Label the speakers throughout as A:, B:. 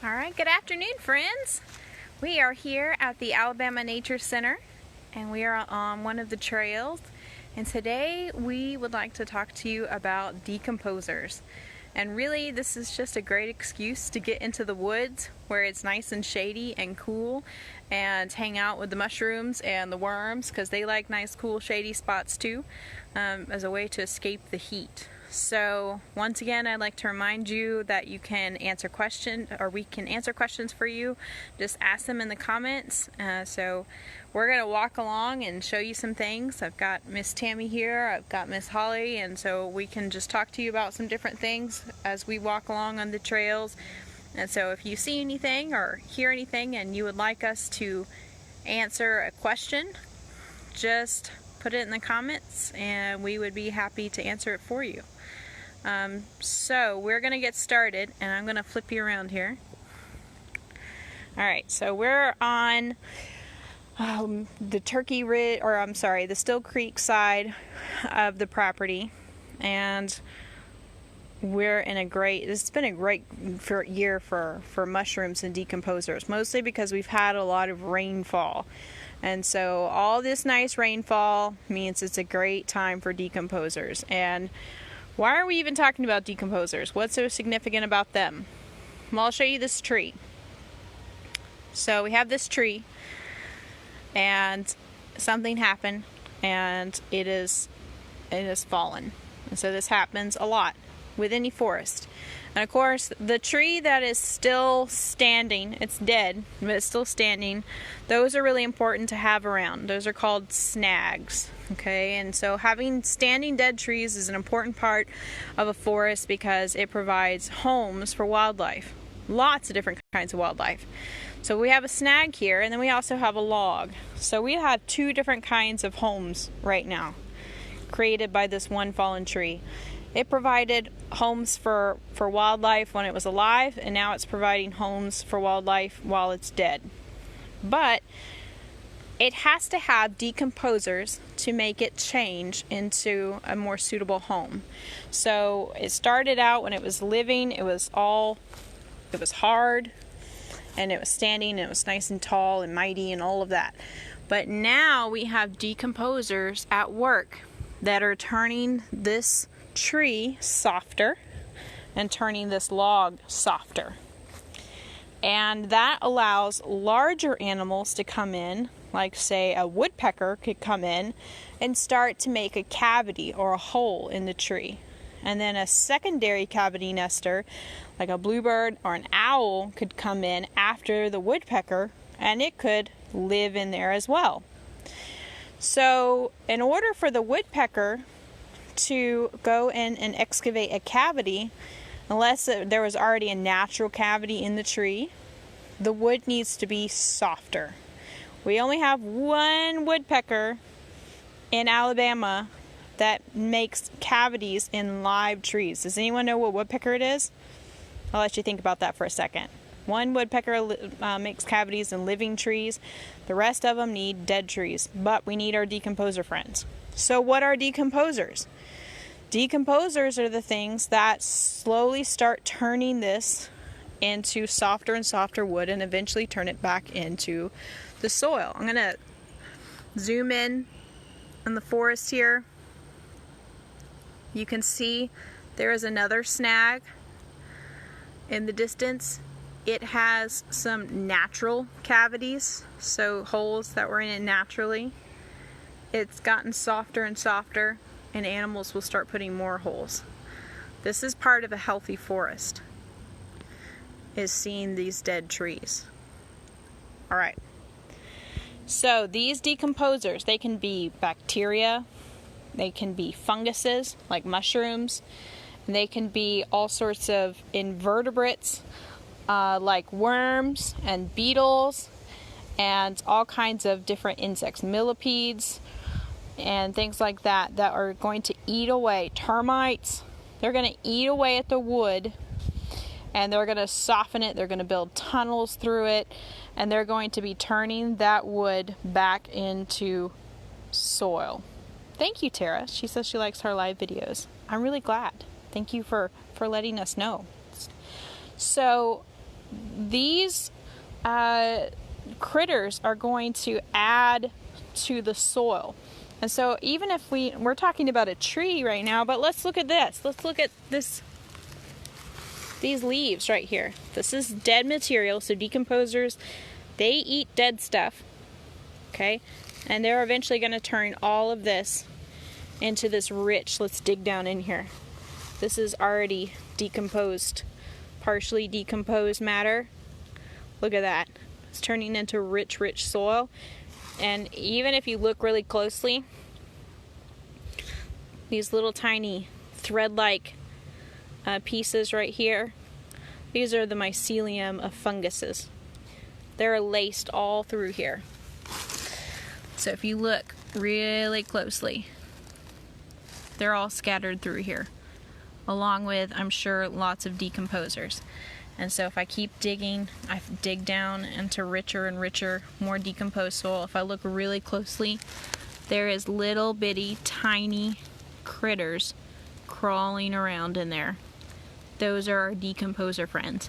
A: All right, good afternoon, friends. We are here at the Alabama Nature Center, and we are on one of the trails. And today we would like to talk to you about decomposers. And really, this is just a great excuse to get into the woods where it's nice and shady and cool, and hang out with the mushrooms and the worms, because they like nice, cool, shady spots too, as a way to escape the heat. So once again, I'd like to remind you that you can answer questions, or we can answer questions for you. Just ask them in the comments. So we're going to walk along and show you some things. I've got Miss Tammy here, I've got Miss Holly, and so we can just talk to you about some different things as we walk along on the trails. And so if you see anything or hear anything and you would like us to answer a question, just put it in the comments and we would be happy to answer it for you. So we're going to get started, and I'm going to flip you around here. Alright, so we're on the Turkey Ridge, or I'm sorry, the Still Creek side of the property, and we're in a great, it's been a great year for mushrooms and decomposers, mostly because we've had a lot of rainfall. And so all this nice rainfall means it's a great time for decomposers. And why are we even talking about decomposers? What's so significant about them? Well, I'll show you this tree. So we have this tree, and something happened, and it is fallen. And so this happens a lot with any forest. And of course, the tree that is still standing, it's dead, but it's still standing, those are really important to have around. Those are called snags, okay? And so having standing dead trees is an important part of a forest because it provides homes for wildlife. Lots of different kinds of wildlife. So we have a snag here, and then we also have a log. So we have two different kinds of homes right now, created by this one fallen tree. It provided homes for wildlife when it was alive, and now it's providing homes for wildlife while it's dead. But it has to have decomposers to make it change into a more suitable home. So it started out when it was living, it was hard, and it was standing, and it was nice and tall and mighty and all of that. But now we have decomposers at work that are turning this tree softer and turning this log softer. And that allows larger animals to come in, like say a woodpecker could come in and start to make a cavity or a hole in the tree. And then a secondary cavity nester, like a bluebird or an owl, could come in after the woodpecker, and it could live in there as well. So in order for the woodpecker to go in and excavate a cavity, unless there was already a natural cavity in the tree, the wood needs to be softer. We only have one woodpecker in Alabama that makes cavities in live trees. Does anyone know what woodpecker it is? I'll let you think about that for a second. One woodpecker makes cavities in living trees. The rest of them need dead trees, but we need our decomposer friends. So what are decomposers? Decomposers are the things that slowly start turning this into softer and softer wood and eventually turn it back into the soil. I'm going to zoom in on the forest here. You can see there is another snag in the distance. It has some natural cavities, so holes that were in it naturally. It's gotten softer and softer, and animals will start putting more holes. This is part of a healthy forest, is seeing these dead trees. Alright, so these decomposers, they can be bacteria, they can be funguses like mushrooms, and they can be all sorts of invertebrates like worms and beetles and all kinds of different insects, millipedes and things like that, that are going to eat away. Termites, they're going to eat away at the wood, and they're going to soften it, they're going to build tunnels through it, and they're going to be turning that wood back into soil. Thank you, Tara. She says she likes our live videos. I'm really glad. Thank you for letting us know. So these critters are going to add to the soil. And so even if we're talking about a tree right now, but let's look at this. Let's look at these leaves right here. This is dead material, so decomposers, they eat dead stuff, okay? And they're eventually going to turn all of this into this rich, let's dig down in here. This is already decomposed, partially decomposed matter. Look at that. It's turning into rich, rich soil. And even if you look really closely, these little tiny thread-like pieces right here, these are the mycelium of funguses. They're laced all through here. So if you look really closely, they're all scattered through here, along with, I'm sure, lots of decomposers. And so if I keep digging, I dig down into richer and richer, more decomposed soil. If I look really closely, there is little bitty tiny critters crawling around in there. Those are our decomposer friends.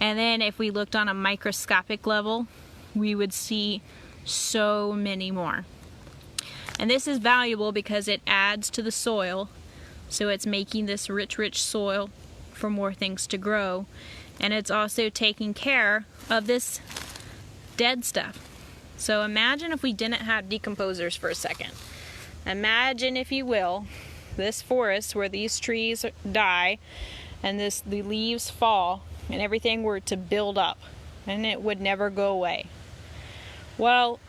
A: And then if we looked on a microscopic level, we would see so many more. And this is valuable because it adds to the soil, so it's making this rich, rich soil for more things to grow. And it's also taking care of this dead stuff. So imagine if we didn't have decomposers for a second. Imagine, if you will, this forest where these trees die and the leaves fall and everything were to build up and it would never go away. Well,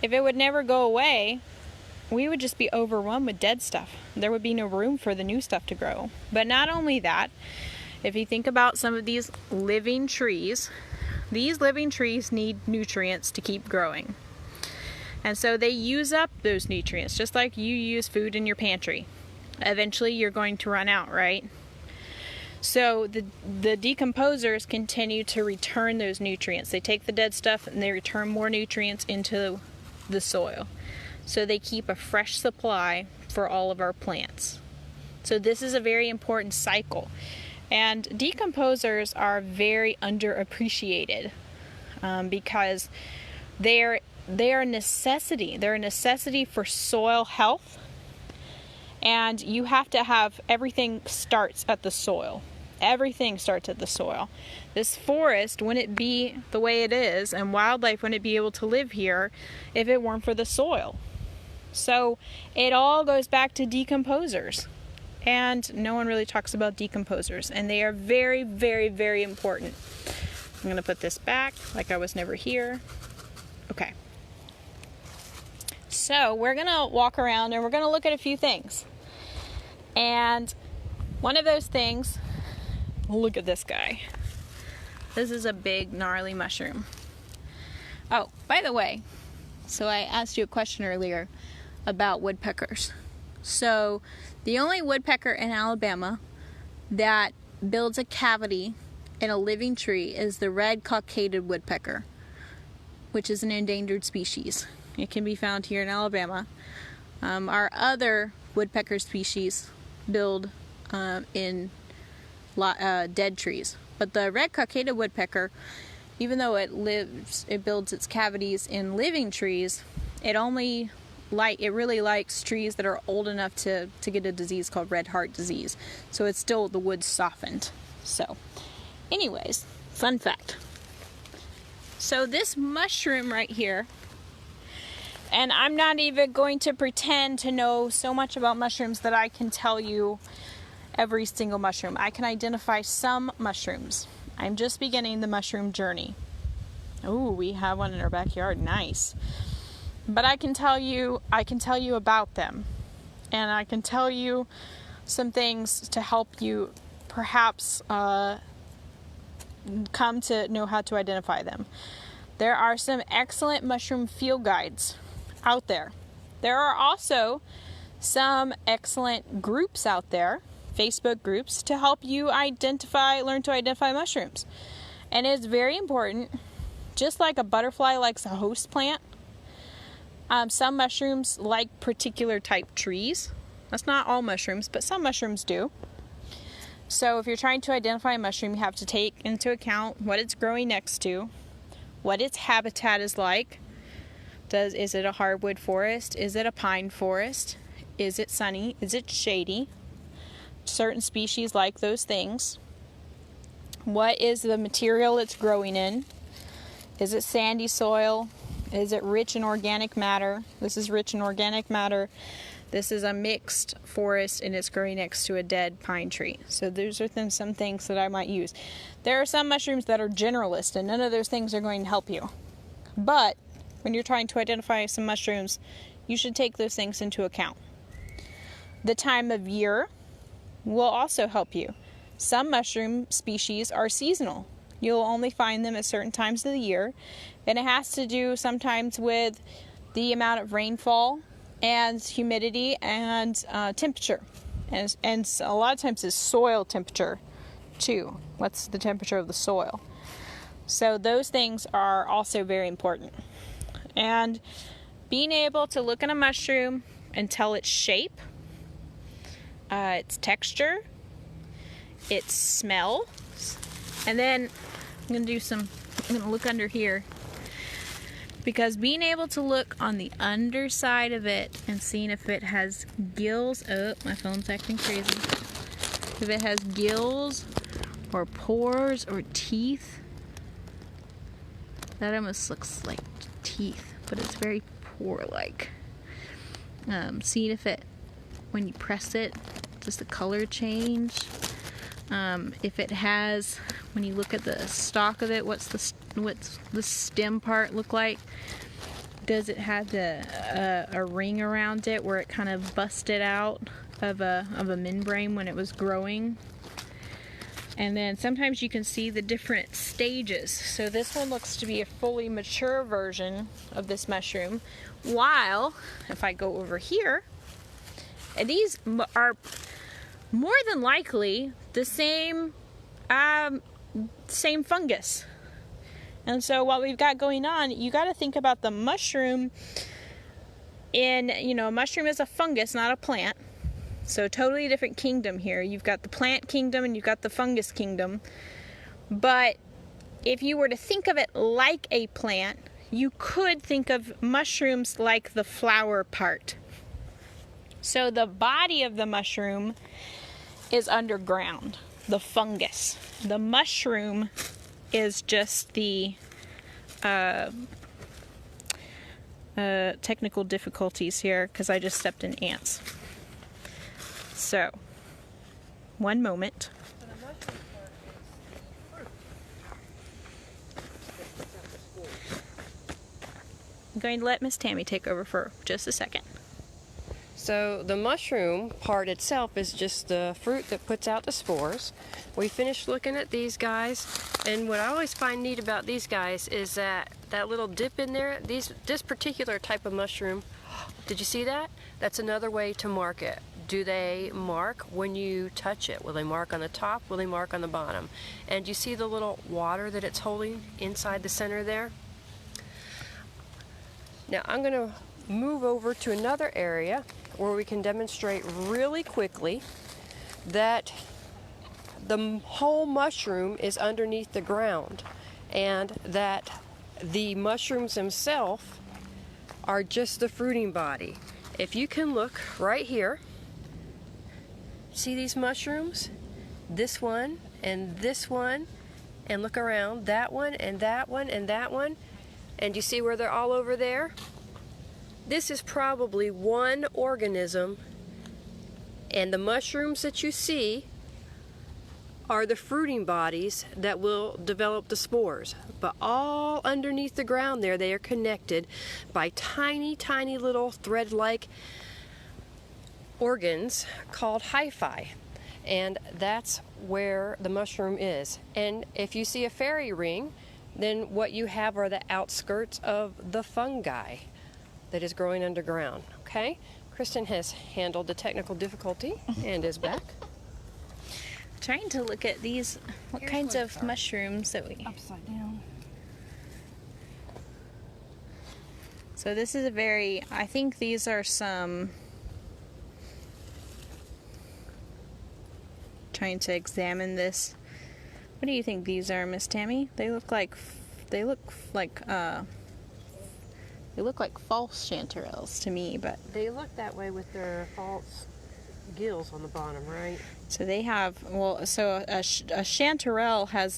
A: if it would never go away, we would just be overrun with dead stuff. There would be no room for the new stuff to grow. But not only that, if you think about some of these living trees, these living trees need nutrients to keep growing. And so they use up those nutrients, just like you use food in your pantry. Eventually you're going to run out, right? So the decomposers continue to return those nutrients. They take the dead stuff and they return more nutrients into the soil. So they keep a fresh supply for all of our plants. So this is a very important cycle. And decomposers are very underappreciated because they're a necessity. They're a necessity for soil health. And you have to have, everything starts at the soil. Everything starts at the soil. This forest wouldn't be the way it is, and wildlife wouldn't be able to live here if it weren't for the soil. So it all goes back to decomposers. And no one really talks about decomposers, and they are very, very, very important. I'm going to put this back like I was never here. Okay. So we're going to walk around and we're going to look at a few things. And one of those things, look at this guy. This is a big, gnarly mushroom. Oh, by the way, so I asked you a question earlier about woodpeckers. So the only woodpecker in Alabama that builds a cavity in a living tree is the red-cockaded woodpecker, which is an endangered species. It can be found here in Alabama. Our other woodpecker species build in dead trees. But the red-cockaded woodpecker, even though it builds its cavities in living trees, it really likes trees that are old enough to get a disease called red heart disease. So it's still, the wood's softened. So anyways, fun fact. So this mushroom right here, and I'm not even going to pretend to know so much about mushrooms that I can tell you every single mushroom. I can identify some mushrooms. I'm just beginning the mushroom journey. Oh, we have one in our backyard. Nice. But I can tell you about them. And I can tell you some things to help you perhaps come to know how to identify them. There are some excellent mushroom field guides out there. There are also some excellent groups out there, Facebook groups, to help you learn to identify mushrooms. And it's very important, just like a butterfly likes a host plant, some mushrooms like particular type trees. That's not all mushrooms, but some mushrooms do. So if you're trying to identify a mushroom, you have to take into account what it's growing next to, what its habitat is like. Is it a hardwood forest? Is it a pine forest? Is it sunny? Is it shady? Certain species like those things. What is the material it's growing in? Is it sandy soil? Is it rich in organic matter? This is rich in organic matter. This is a mixed forest and it's growing next to a dead pine tree. So those are some things that I might use. There are some mushrooms that are generalist and none of those things are going to help you. But when you're trying to identify some mushrooms, you should take those things into account. The time of year will also help you. Some mushroom species are seasonal. You'll only find them at certain times of the year. And it has to do sometimes with the amount of rainfall and humidity and temperature. And a lot of times it's soil temperature too. What's the temperature of the soil? So those things are also very important. And being able to look at a mushroom and tell its shape, its texture, its smell, and then I'm going to look under here, because being able to look on the underside of it and seeing if it has gills, oh, my phone's acting crazy, if it has gills or pores or teeth, that almost looks like teeth, but it's very pore-like. Seeing if it, when you press it, does the color change? If it has, when you look at the stalk of it, what's the stem part look like? Does it have a ring around it where it kind of busted out of a membrane when it was growing? And then sometimes you can see the different stages. So this one looks to be a fully mature version of this mushroom, while if I go over here, these are more than likely the same fungus. And so what we've got going on, you got to think about the mushroom a mushroom is a fungus, not a plant. So totally different kingdom here. You've got the plant kingdom and you've got the fungus kingdom. But if you were to think of it like a plant, you could think of mushrooms like the flower part. So the body of the mushroom is underground, the fungus. The mushroom is just the technical difficulties here because I just stepped in ants. So, one moment. I'm going to let Miss Tammy take over for just a second.
B: So the mushroom part itself is just the fruit that puts out the spores. We finished looking at these guys, and what I always find neat about these guys is that little dip in there, this particular type of mushroom, did you see that? That's another way to mark it. Do they mark when you touch it? Will they mark on the top? Will they mark on the bottom? And you see the little water that it's holding inside the center there? Now I'm going to move over to another area where we can demonstrate really quickly that the whole mushroom is underneath the ground and that the mushrooms themselves are just the fruiting body. If you can look right here, see these mushrooms? This one, and look around, that one, and that one, and that one, and you see where they're all over there? This is probably one organism, and the mushrooms that you see are the fruiting bodies that will develop the spores. But all underneath the ground there, they are connected by tiny, tiny little thread-like organs called hyphae. And that's where the mushroom is. And if you see a fairy ring, then what you have are the outskirts of the fungi that is growing underground. Okay? Kristen has handled the technical difficulty and is back.
A: Trying to look at these, what kinds of mushrooms that we...
B: Upside down.
A: So this is I think these are some trying to examine this. What do you think these are, Miss Tammy? They look like false chanterelles to me, but
B: They look that way with their false gills on the bottom, right?
A: so they have, well, so a chanterelle has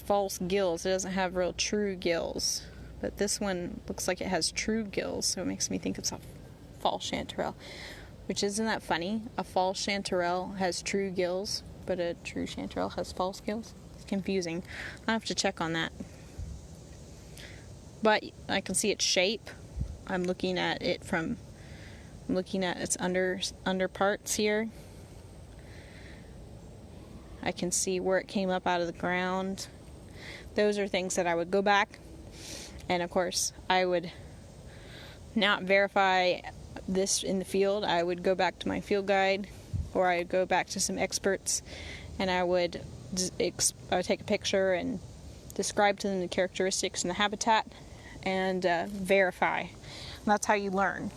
A: false gills. It doesn't have real true gills, but this one looks like it has true gills, so it makes me think it's a false chanterelle. Which, isn't that funny? A false chanterelle has true gills, but a true chanterelle has false gills. It's confusing. I have to check on that. But I can see its shape. I'm looking at its under parts here. I can see where it came up out of the ground. Those are things that I would go back, and of course I would not verify this in the field. I would go back to my field guide, or I would go back to some experts, and I would take a picture and describe to them the characteristics and the habitat, and verify. And that's how you learn.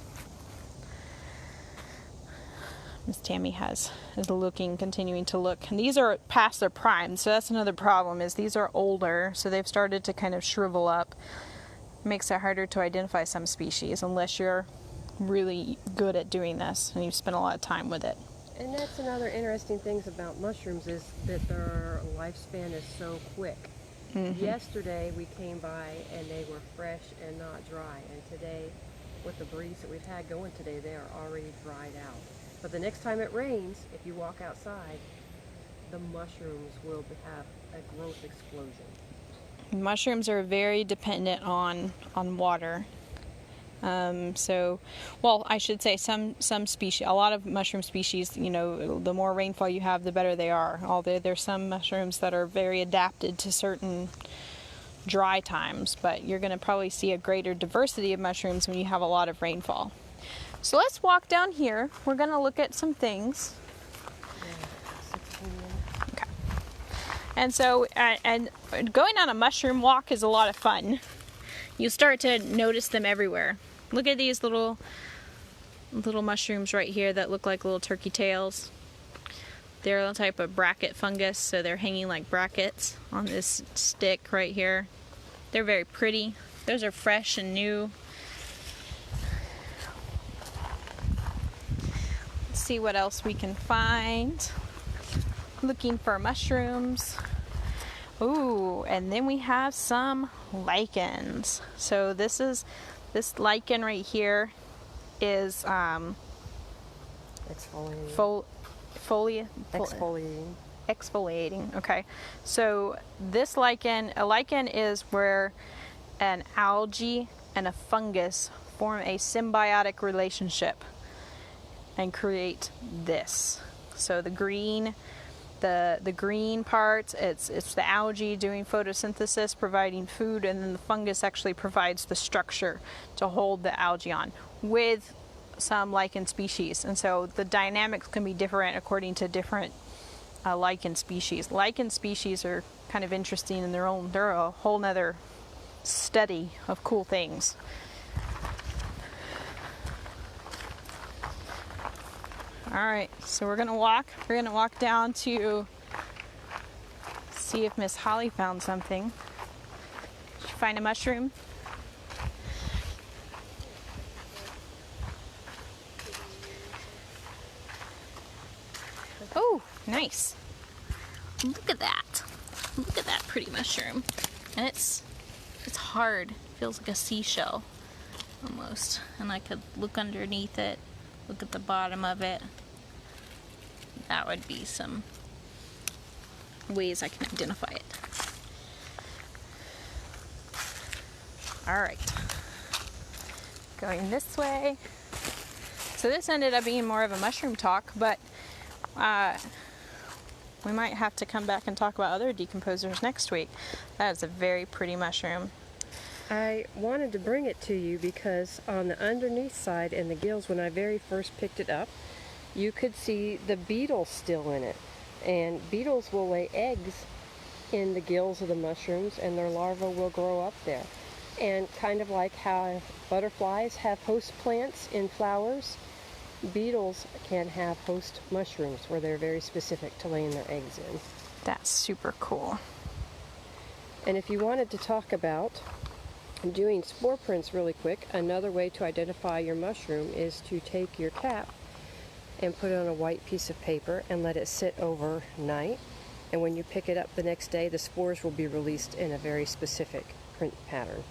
A: Miss Tammy is continuing to look. And these are past their prime, so that's another problem, is these are older, so they've started to kind of shrivel up. It makes it harder to identify some species unless you're really good at doing this and you've spent a lot of time with it.
B: And that's another interesting thing about mushrooms, is that their lifespan is so quick. Mm-hmm. Yesterday we came by and they were fresh and not dry, and today, with the breeze that we've had going today, they are already dried out. But the next time it rains, if you walk outside, the mushrooms will have a growth explosion.
A: Mushrooms are very dependent on water. I should say some species, a lot of mushroom species, the more rainfall you have, the better they are. Although there's some mushrooms that are very adapted to certain dry times, but you're going to probably see a greater diversity of mushrooms when you have a lot of rainfall. So let's walk down here. We're going to look at some things. Okay. And so, and going on a mushroom walk is a lot of fun. You start to notice them everywhere. Look at these little mushrooms right here that look like little turkey tails. They're a type of bracket fungus, so they're hanging like brackets on this stick right here. They're very pretty. Those are fresh and new. Let's see what else we can find. Looking for mushrooms. Ooh, and then we have some lichens. So this lichen right here is exfoliating. Okay. So a lichen is where an algae and a fungus form a symbiotic relationship and create this. So the green part, it's the algae doing photosynthesis, providing food, and then the fungus actually provides the structure to hold the algae on, with some lichen species. And so the dynamics can be different according to different lichen species. Lichen species are kind of interesting in their own. They're a whole nother study of cool things. All right, so we're gonna walk down to see if Miss Holly found something. Did you find a mushroom? Oh, nice. Look at that. Look at that pretty mushroom. And it's hard. It feels like a seashell almost. And I could look underneath it, look at the bottom of it. That would be some ways I can identify it. All right. Going this way. So this ended up being more of a mushroom talk, but we might have to come back and talk about other decomposers next week. That is a very pretty mushroom.
B: I wanted to bring it to you because on the underneath side and the gills, when I very first picked it up, you could see the beetles still in it. And beetles will lay eggs in the gills of the mushrooms, and their larvae will grow up there. And kind of like how butterflies have host plants in flowers, beetles can have host mushrooms where they're very specific to laying their eggs in.
A: That's super cool.
B: And if you wanted to talk about doing spore prints really quick, another way to identify your mushroom is to take your cap and put it on a white piece of paper and let it sit overnight. And when you pick it up the next day, the spores will be released in a very specific print pattern.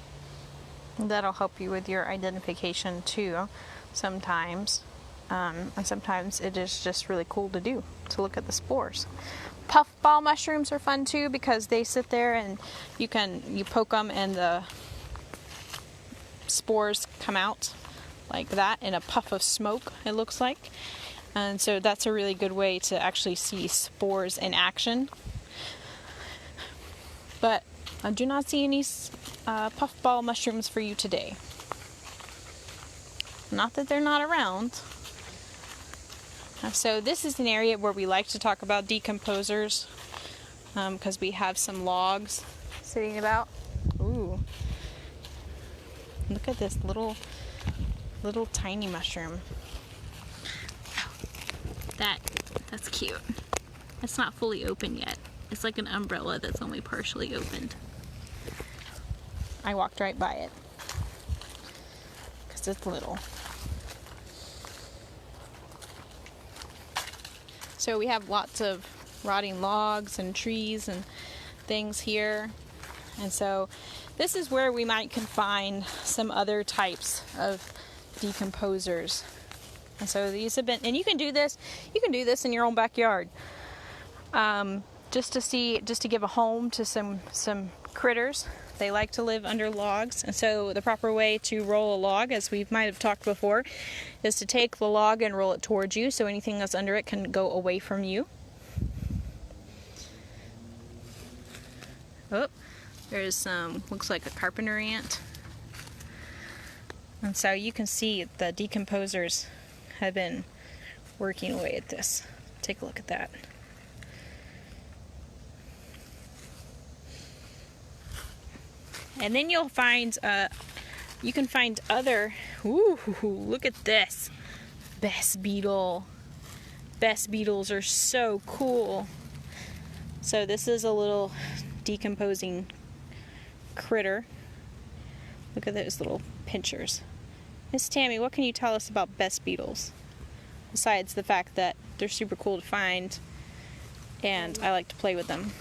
A: That'll help you with your identification too, sometimes. And sometimes it is just really cool to do, to look at the spores. Puffball mushrooms are fun too because they sit there and you poke them and the spores come out like that in a puff of smoke, it looks like. And so that's a really good way to actually see spores in action. But I do not see any puffball mushrooms for you today. Not that they're not around. So this is an area where we like to talk about decomposers because we have some logs sitting about. Ooh. Look at this little tiny mushroom. That's cute. It's not fully open yet. It's like an umbrella that's only partially opened. I walked right by it because it's little. So we have lots of rotting logs and trees and things here. And so this is where we might can find some other types of decomposers. And so these have been, and you can do this in your own backyard. Just to give a home to some critters. They like to live under logs, and so the proper way to roll a log, as we might have talked before, is to take the log and roll it towards you so anything that's under it can go away from you. Oh, there's some, looks like a carpenter ant. And so you can see the decomposers have been working away at this. Take a look at that. And then you'll find, you can find other, ooh, look at this, best beetle. Best beetles are so cool. So this is a little decomposing critter. Look at those little pinchers. Miss Tammy, what can you tell us about best beetles? Besides the fact that they're super cool to find and I like to play with them.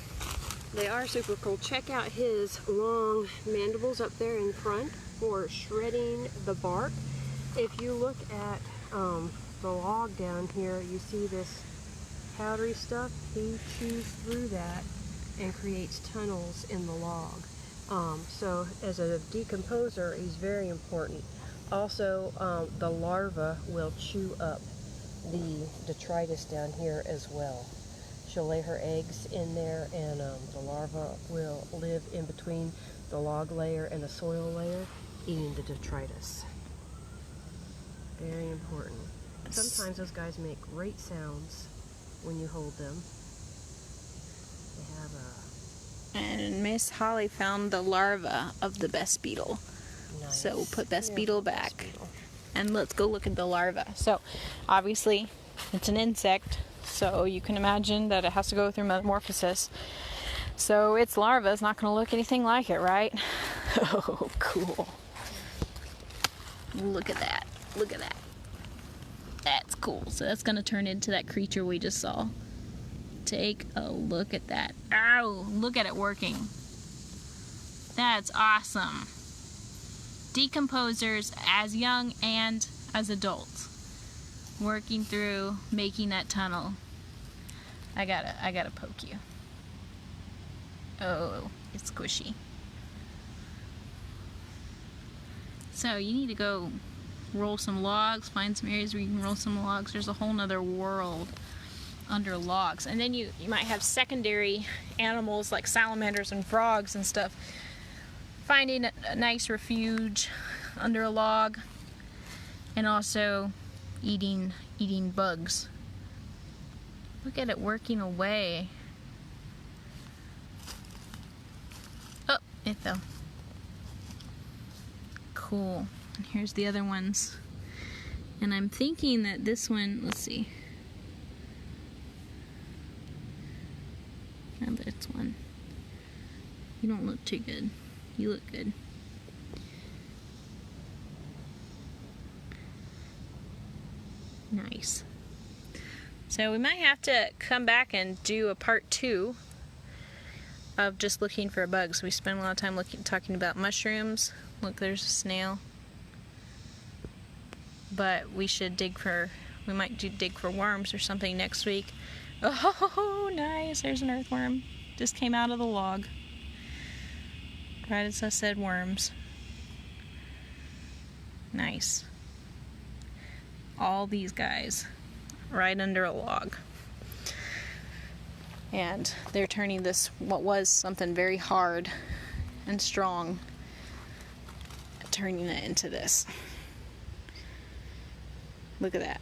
B: They are super cool. Check out his long mandibles up there in front for shredding the bark. If you look at the log down here, you see this powdery stuff. He chews through that and creates tunnels in the log. So as a decomposer, he's very important. Also, the larva will chew up the detritus down here as well. She'll lay her eggs in there, and the larva will live in between the log layer and the soil layer, eating the detritus. Very important. Sometimes those guys make great sounds when you hold them. They have a...
A: And Miss Holly found the larva of the best beetle.
B: Nice.
A: So we'll put best beetle back.
B: Best beetle.
A: And let's go look at the larva. So obviously it's an insect, so you can imagine that it has to go through metamorphosis. So its larva is not going to look anything like it, right? Oh, cool. Look at that. Look at that. That's cool. So that's going to turn into that creature we just saw. Take a look at that. Ow! Look at it working. That's awesome. Decomposers as young and as adults, working through making that tunnel. I gotta poke you. Oh, it's squishy. So you need to go roll some logs, find some areas where you can roll some logs. There's a whole nother world under logs. And then you might have secondary animals like salamanders and frogs and stuff. Finding a nice refuge under a log, and also eating bugs. Look at it working away. Oh, it fell. Cool. And here's the other ones. And I'm thinking that this one, let's see. Now this one. You don't look too good. You look good. Nice. So we might have to come back and do a part 2 of just looking for bugs. We spent a lot of time talking about mushrooms. Look, there's a snail. But we should dig for worms or something next week. Oh, nice. There's an earthworm. Just came out of the log. Right as I said, worms. Nice. All these guys right under a log. And they're turning this, what was something very hard and strong, turning it into this. Look at that.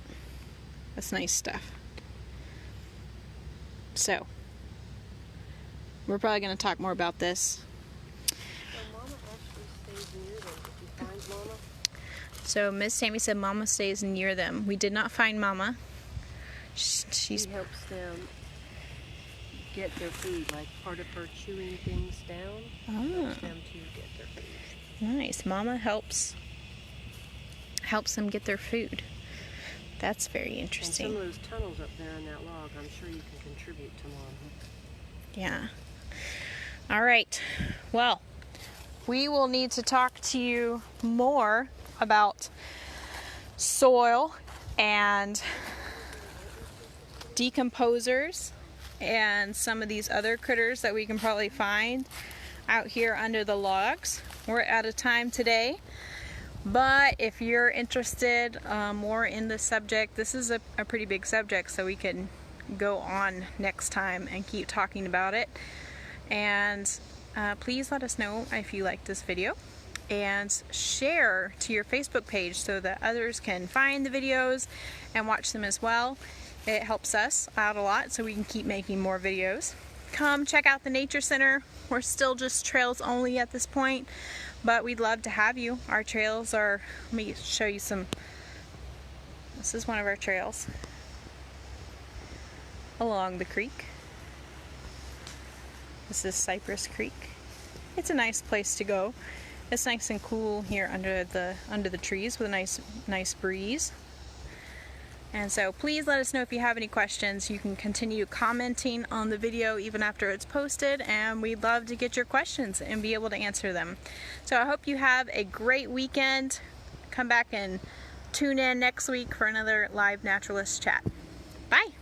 A: That's nice stuff. So, we're probably going to talk more about this.
B: So Mama actually stays near them if you find Mama?
A: So Miss Tammy said Mama stays near them. We did not find Mama.
B: She helps them get their food, like part of her chewing things down. Helps them to get their food.
A: Nice. Mama helps them get their food. That's very interesting.
B: And some of those tunnels up there in that log, I'm sure you can contribute to Mama.
A: Yeah. All right. Well, we will need to talk to you more about soil and decomposers and some of these other critters that we can probably find out here under the logs. We're out of time today, but if you're interested more in this subject, this is a pretty big subject, so we can go on next time and keep talking about it. And please let us know if you like this video, and share to your Facebook page so that others can find the videos and watch them as well. It helps us out a lot so we can keep making more videos. Come check out the Nature Center. We're still just trails only at this point, but we'd love to have you. Our trails are, let me show you some. This is one of our trails along the creek. This is Cypress Creek. It's a nice place to go. It's nice and cool here under the trees with a nice breeze. And so please let us know if you have any questions. You can continue commenting on the video even after it's posted, and we'd love to get your questions and be able to answer them. So I hope you have a great weekend. Come back and tune in next week for another live Naturalist chat. Bye!